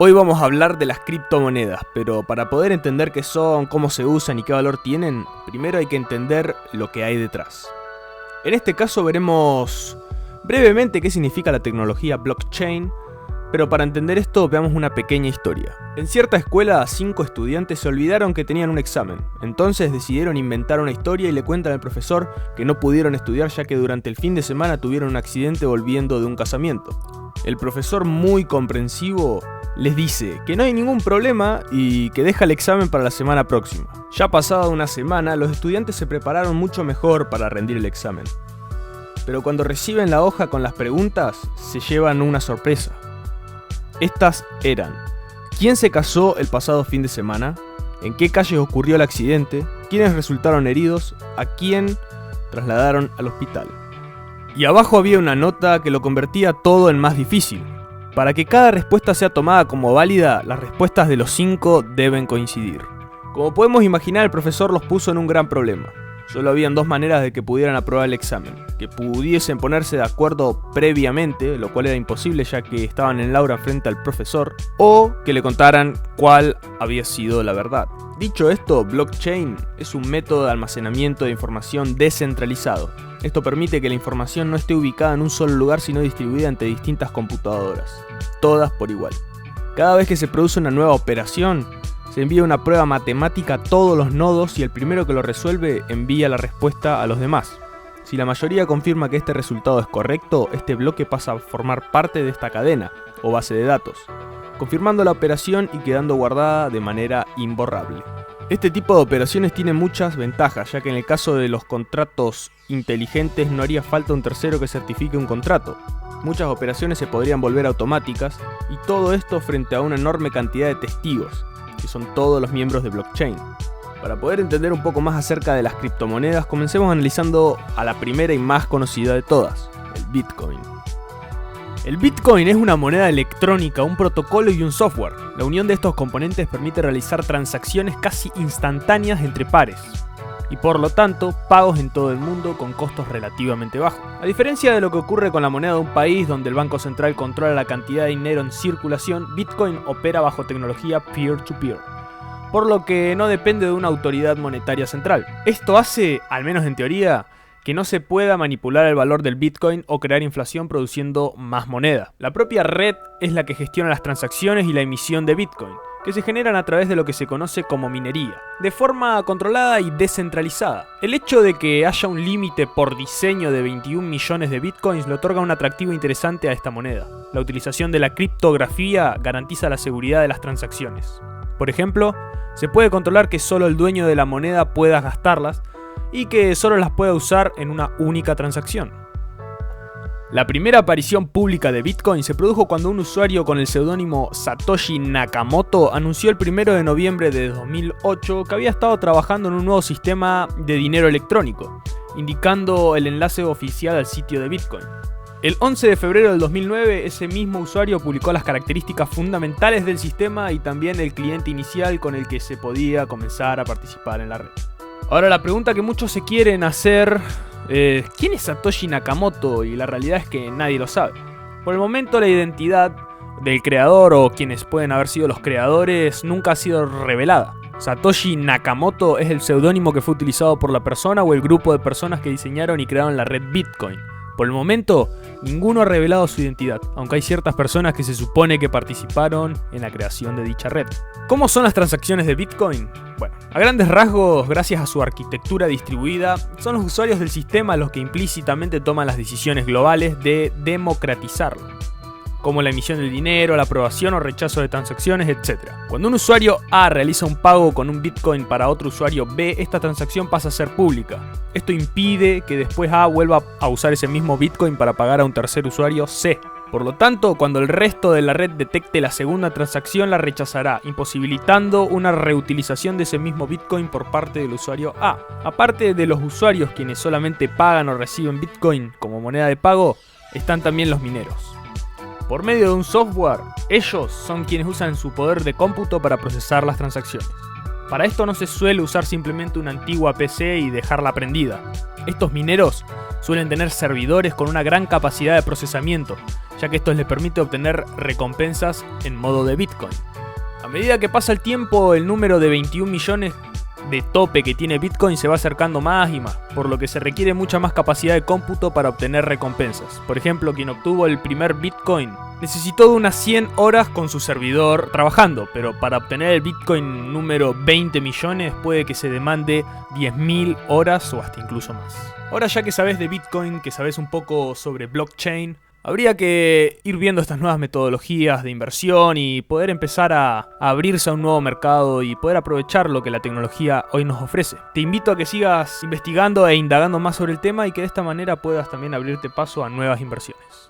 Hoy vamos a hablar de las criptomonedas, pero para poder entender qué son, cómo se usan y qué valor tienen, primero hay que entender lo que hay detrás. En este caso veremos brevemente qué significa la tecnología blockchain, pero para entender esto veamos una pequeña historia. En cierta escuela, 5 estudiantes se olvidaron que tenían un examen, entonces decidieron inventar una historia y le cuentan al profesor que no pudieron estudiar ya que durante el fin de semana tuvieron un accidente volviendo de un casamiento. El profesor, muy comprensivo, les dice que no hay ningún problema y que deja el examen para la semana próxima. Ya pasada una semana, los estudiantes se prepararon mucho mejor para rendir el examen. Pero cuando reciben la hoja con las preguntas, se llevan una sorpresa. Estas eran: ¿quién se casó el pasado fin de semana? ¿En qué calles ocurrió el accidente? ¿Quiénes resultaron heridos? ¿A quién trasladaron al hospital? Y abajo había una nota que lo convertía todo en más difícil. Para que cada respuesta sea tomada como válida, las respuestas de los 5 deben coincidir. Como podemos imaginar, el profesor los puso en un gran problema. Solo habían 2 maneras de que pudieran aprobar el examen: que pudiesen ponerse de acuerdo previamente, lo cual era imposible ya que estaban en el aula frente al profesor, o que le contaran cuál había sido la verdad. Dicho esto, blockchain es un método de almacenamiento de información descentralizado. Esto permite que la información no esté ubicada en un solo lugar, sino distribuida entre distintas computadoras, todas por igual. Cada vez que se produce una nueva operación, se envía una prueba matemática a todos los nodos y el primero que lo resuelve envía la respuesta a los demás. Si la mayoría confirma que este resultado es correcto, este bloque pasa a formar parte de esta cadena o base de datos, confirmando la operación y quedando guardada de manera imborrable. Este tipo de operaciones tiene muchas ventajas, ya que en el caso de los contratos inteligentes no haría falta un tercero que certifique un contrato. Muchas operaciones se podrían volver automáticas, y todo esto frente a una enorme cantidad de testigos, que son todos los miembros de blockchain. Para poder entender un poco más acerca de las criptomonedas, comencemos analizando a la primera y más conocida de todas, el Bitcoin. El Bitcoin es una moneda electrónica, un protocolo y un software. La unión de estos componentes permite realizar transacciones casi instantáneas entre pares, y por lo tanto, pagos en todo el mundo con costos relativamente bajos. A diferencia de lo que ocurre con la moneda de un país donde el Banco Central controla la cantidad de dinero en circulación, Bitcoin opera bajo tecnología peer-to-peer, por lo que no depende de una autoridad monetaria central. Esto hace, al menos en teoría, que no se pueda manipular el valor del Bitcoin o crear inflación produciendo más moneda. La propia red es la que gestiona las transacciones y la emisión de Bitcoin, que se generan a través de lo que se conoce como minería, de forma controlada y descentralizada. El hecho de que haya un límite por diseño de 21 millones de bitcoins le otorga un atractivo interesante a esta moneda. La utilización de la criptografía garantiza la seguridad de las transacciones. Por ejemplo, se puede controlar que solo el dueño de la moneda pueda gastarlas y que solo las pueda usar en una única transacción. La primera aparición pública de Bitcoin se produjo cuando un usuario con el seudónimo Satoshi Nakamoto anunció el 1 de noviembre de 2008 que había estado trabajando en un nuevo sistema de dinero electrónico, indicando el enlace oficial al sitio de Bitcoin. El 11 de febrero del 2009, ese mismo usuario publicó las características fundamentales del sistema y también el cliente inicial con el que se podía comenzar a participar en la red. Ahora, la pregunta que muchos se quieren hacer: ¿quién es Satoshi Nakamoto? Y la realidad es que nadie lo sabe. Por el momento, la identidad del creador o quienes pueden haber sido los creadores nunca ha sido revelada. Satoshi Nakamoto es el seudónimo que fue utilizado por la persona o el grupo de personas que diseñaron y crearon la red Bitcoin. Por el momento, ninguno ha revelado su identidad, aunque hay ciertas personas que se supone que participaron en la creación de dicha red. ¿Cómo son las transacciones de Bitcoin? Bueno, a grandes rasgos, gracias a su arquitectura distribuida, son los usuarios del sistema los que implícitamente toman las decisiones globales de democratizarlo, como la emisión del dinero, la aprobación o rechazo de transacciones, etc. Cuando un usuario A realiza un pago con un Bitcoin para otro usuario B, esta transacción pasa a ser pública. Esto impide que después A vuelva a usar ese mismo Bitcoin para pagar a un tercer usuario C. Por lo tanto, cuando el resto de la red detecte la segunda transacción, la rechazará, imposibilitando una reutilización de ese mismo Bitcoin por parte del usuario A. Aparte de los usuarios quienes solamente pagan o reciben Bitcoin como moneda de pago, están también los mineros. Por medio de un software, ellos son quienes usan su poder de cómputo para procesar las transacciones. Para esto no se suele usar simplemente una antigua PC y dejarla prendida. Estos mineros suelen tener servidores con una gran capacidad de procesamiento, ya que esto les permite obtener recompensas en modo de Bitcoin. A medida que pasa el tiempo, el número de 21 millones de tope que tiene Bitcoin se va acercando más y más, por lo que se requiere mucha más capacidad de cómputo para obtener recompensas. Por ejemplo, quien obtuvo el primer Bitcoin necesitó de unas 100 horas con su servidor trabajando, pero para obtener el Bitcoin número 20 millones puede que se demande 10.000 horas o hasta incluso más. Ahora ya que sabes de Bitcoin, que sabes un poco sobre blockchain, habría que ir viendo estas nuevas metodologías de inversión y poder empezar a abrirse a un nuevo mercado y poder aprovechar lo que la tecnología hoy nos ofrece. Te invito a que sigas investigando e indagando más sobre el tema y que de esta manera puedas también abrirte paso a nuevas inversiones.